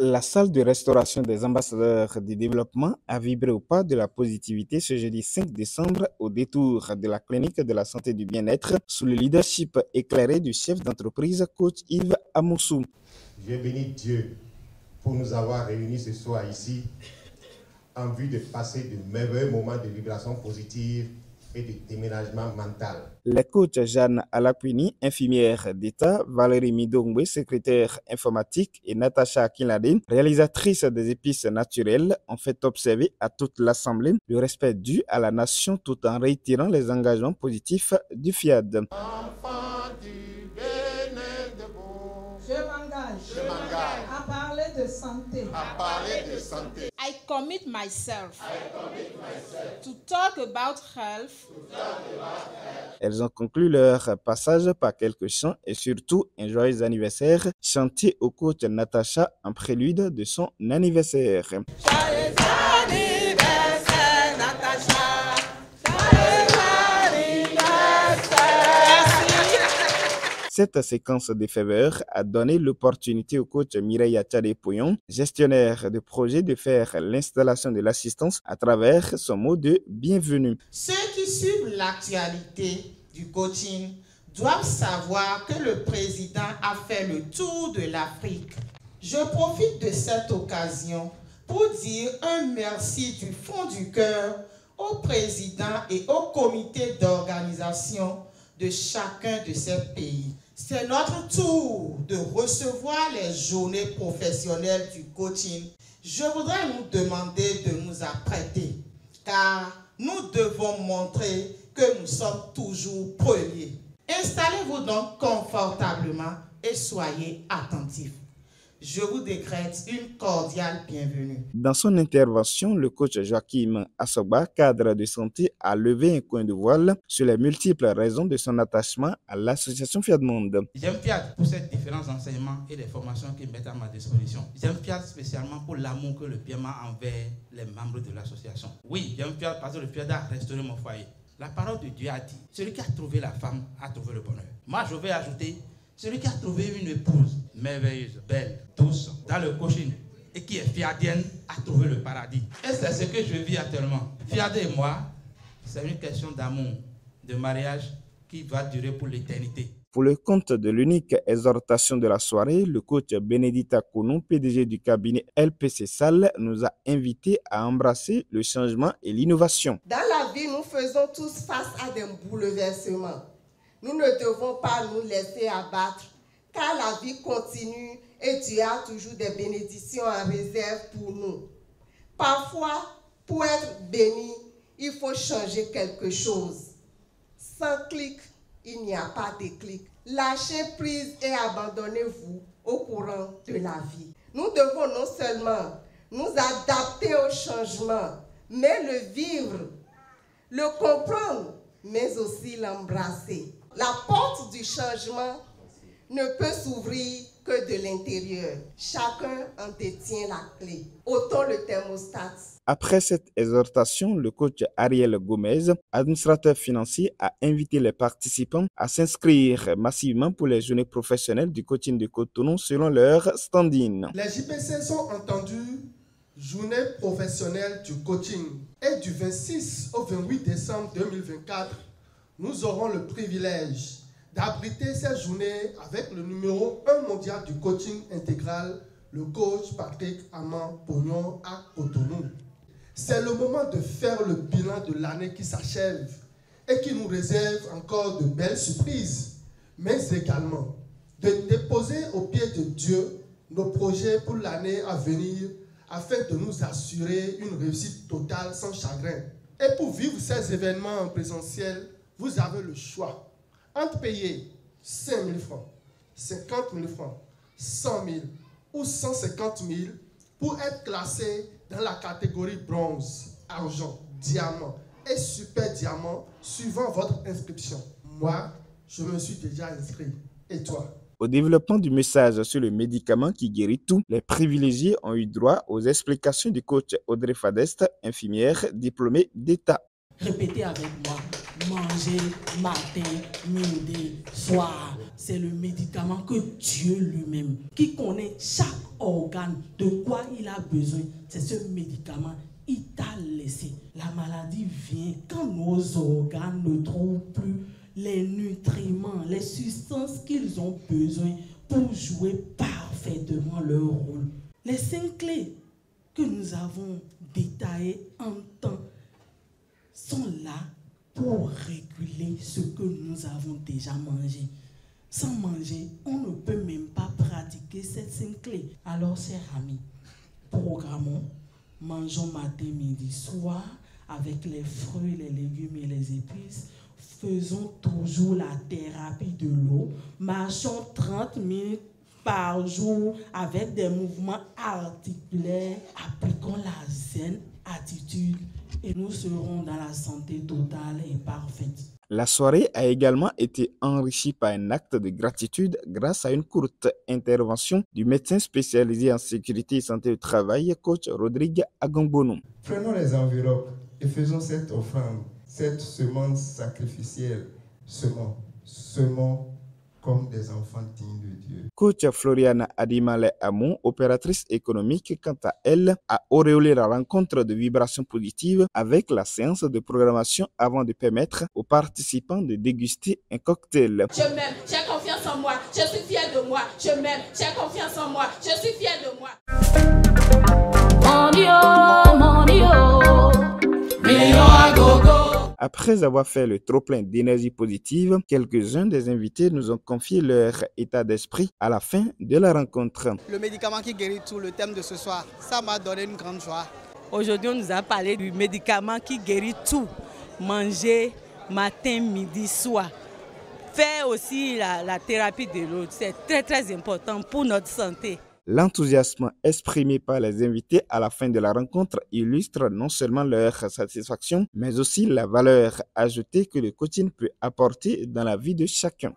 La salle de restauration des ambassadeurs du développement a vibré au pas de la positivité ce jeudi 5 décembre au détour de la clinique de la santé et du bien-être sous le leadership éclairé du chef d'entreprise coach Yves Amoussou. Je bénis Dieu pour nous avoir réunis ce soir ici en vue de passer de merveilleux moments de vibration positive et de déménagement mental. Les coachs Jeanne Alakwini, infirmière d'État, Valérie Midongwe, secrétaire informatique, et Natacha Kinlade, réalisatrice des épices naturelles, ont fait observer à toute l'Assemblée le respect dû à la nation tout en réitérant les engagements positifs du FIAD. Je m'engage à parler de santé. I commit myself to talk about health. Elles ont conclu leur passage par quelques chants et surtout un joyeux anniversaire chanté au coach Natacha en prélude de son anniversaire. Joyeux anniversaire, Natacha. Cette séquence de faveurs a donné l'opportunité au coach Mireille Tchadé-Pouyon, gestionnaire de projet, de faire l'installation de l'assistance à travers son mot de bienvenue. Ceux qui suivent l'actualité du coaching doivent savoir que le président a fait le tour de l'Afrique. Je profite de cette occasion pour dire un merci du fond du cœur au président et au comité d'organisation de chacun de ces pays. C'est notre tour de recevoir les journées professionnelles du coaching. Je voudrais nous demander de nous apprêter, car nous devons montrer que nous sommes toujours premiers. Installez-vous donc confortablement et soyez attentifs. Je vous décrète une cordiale bienvenue. Dans son intervention, le coach Joachim Assoba, cadre de santé, a levé un coin de voile sur les multiples raisons de son attachement à l'association FIAD Monde. J'aime FIAD pour ces différents enseignements et les formations qu'il met à ma disposition. J'aime FIAD spécialement pour l'amour que le PIAD a envers les membres de l'association. Oui, j'aime FIAD parce que le PIAD a restauré mon foyer. La parole de Dieu a dit, celui qui a trouvé la femme a trouvé le bonheur. Moi, je vais ajouter, celui qui a trouvé une épouse merveilleuse, belle, douce, dans le coaching et qui est fiadienne a trouvé le paradis. Et c'est ce que je vis actuellement. Fiade et moi, c'est une question d'amour, de mariage qui va durer pour l'éternité. Pour le compte de l'unique exhortation de la soirée, le coach Benedita Kounou, PDG du cabinet LPC Salle, nous a invités à embrasser le changement et l'innovation. Dans la vie, nous faisons tous face à des bouleversements. Nous ne devons pas nous laisser abattre, car la vie continue et Dieu a toujours des bénédictions en réserve pour nous. Parfois, pour être béni, il faut changer quelque chose. Sans clic, il n'y a pas de clic. Lâchez prise et abandonnez-vous au courant de la vie. Nous devons non seulement nous adapter au changement, mais le vivre, le comprendre, mais aussi l'embrasser. La porte du changement ne peut s'ouvrir que de l'intérieur. Chacun en détient la clé. Ôtons le thermostat. Après cette exhortation, le coach Ariel Gomez, administrateur financier, a invité les participants à s'inscrire massivement pour les journées professionnelles du coaching de Cotonou selon leur standing. Les JPC sont entendus journée professionnelle du coaching et du 26 au 28 décembre 2024, nous aurons le privilège d'abriter cette journée avec le numéro 1 mondial du coaching intégral, le coach Patrick Aman-Pognon à Cotonou. C'est le moment de faire le bilan de l'année qui s'achève et qui nous réserve encore de belles surprises, mais également de déposer au pied de Dieu nos projets pour l'année à venir afin de nous assurer une réussite totale sans chagrin. Et pour vivre ces événements en présentiel, vous avez le choix entre payer 5 000 francs, 50 000 francs, 100 000 ou 150 000 pour être classé dans la catégorie bronze, argent, diamant et super diamant suivant votre inscription. Moi, je me suis déjà inscrit. Et toi? Au développement du message sur le médicament qui guérit tout, les privilégiés ont eu droit aux explications du coach Audrey Fadeste, infirmière diplômée d'État. Répétez avec moi. Manger matin, midi, soir. C'est le médicament que Dieu lui-même, qui connaît chaque organe, de quoi il a besoin. C'est ce médicament, il t'a laissé. La maladie vient quand nos organes ne trouvent plus les nutriments, les substances qu'ils ont besoin pour jouer parfaitement leur rôle. Les 5 clés que nous avons détaillées en temps sont là pour réguler ce que nous avons déjà mangé. Sans manger, on ne peut même pas pratiquer ces 5 clés. Alors, chers amis, programmons, mangeons matin, midi, soir, avec les fruits, les légumes et les épices. Faisons toujours la thérapie de l'eau. Marchons 30 minutes par jour avec des mouvements articulaires. Appliquons la zen attitude et nous serons dans la santé totale et parfaite. La soirée a également été enrichie par un acte de gratitude grâce à une courte intervention du médecin spécialisé en sécurité et santé au travail, coach Rodrigue Agombono. Prenons les enveloppes et faisons cette offrande, cette semence sacrificielle. Semons comme des enfants dignes de Dieu. Coach Floriana Adimale Amon, opératrice économique, quant à elle, a auréolé la rencontre de vibrations positives avec la séance de programmation avant de permettre aux participants de déguster un cocktail. Je m'aime, j'ai confiance en moi, je suis fière de moi. Je m'aime, j'ai confiance en moi, je suis fière de moi. Après avoir fait le trop-plein d'énergie positive, quelques-uns des invités nous ont confié leur état d'esprit à la fin de la rencontre. Le médicament qui guérit tout, le thème de ce soir, ça m'a donné une grande joie. Aujourd'hui, on nous a parlé du médicament qui guérit tout. Manger matin, midi, soir. Faire aussi la thérapie de l'eau, c'est très important pour notre santé. L'enthousiasme exprimé par les invités à la fin de la rencontre illustre non seulement leur satisfaction, mais aussi la valeur ajoutée que le coaching peut apporter dans la vie de chacun.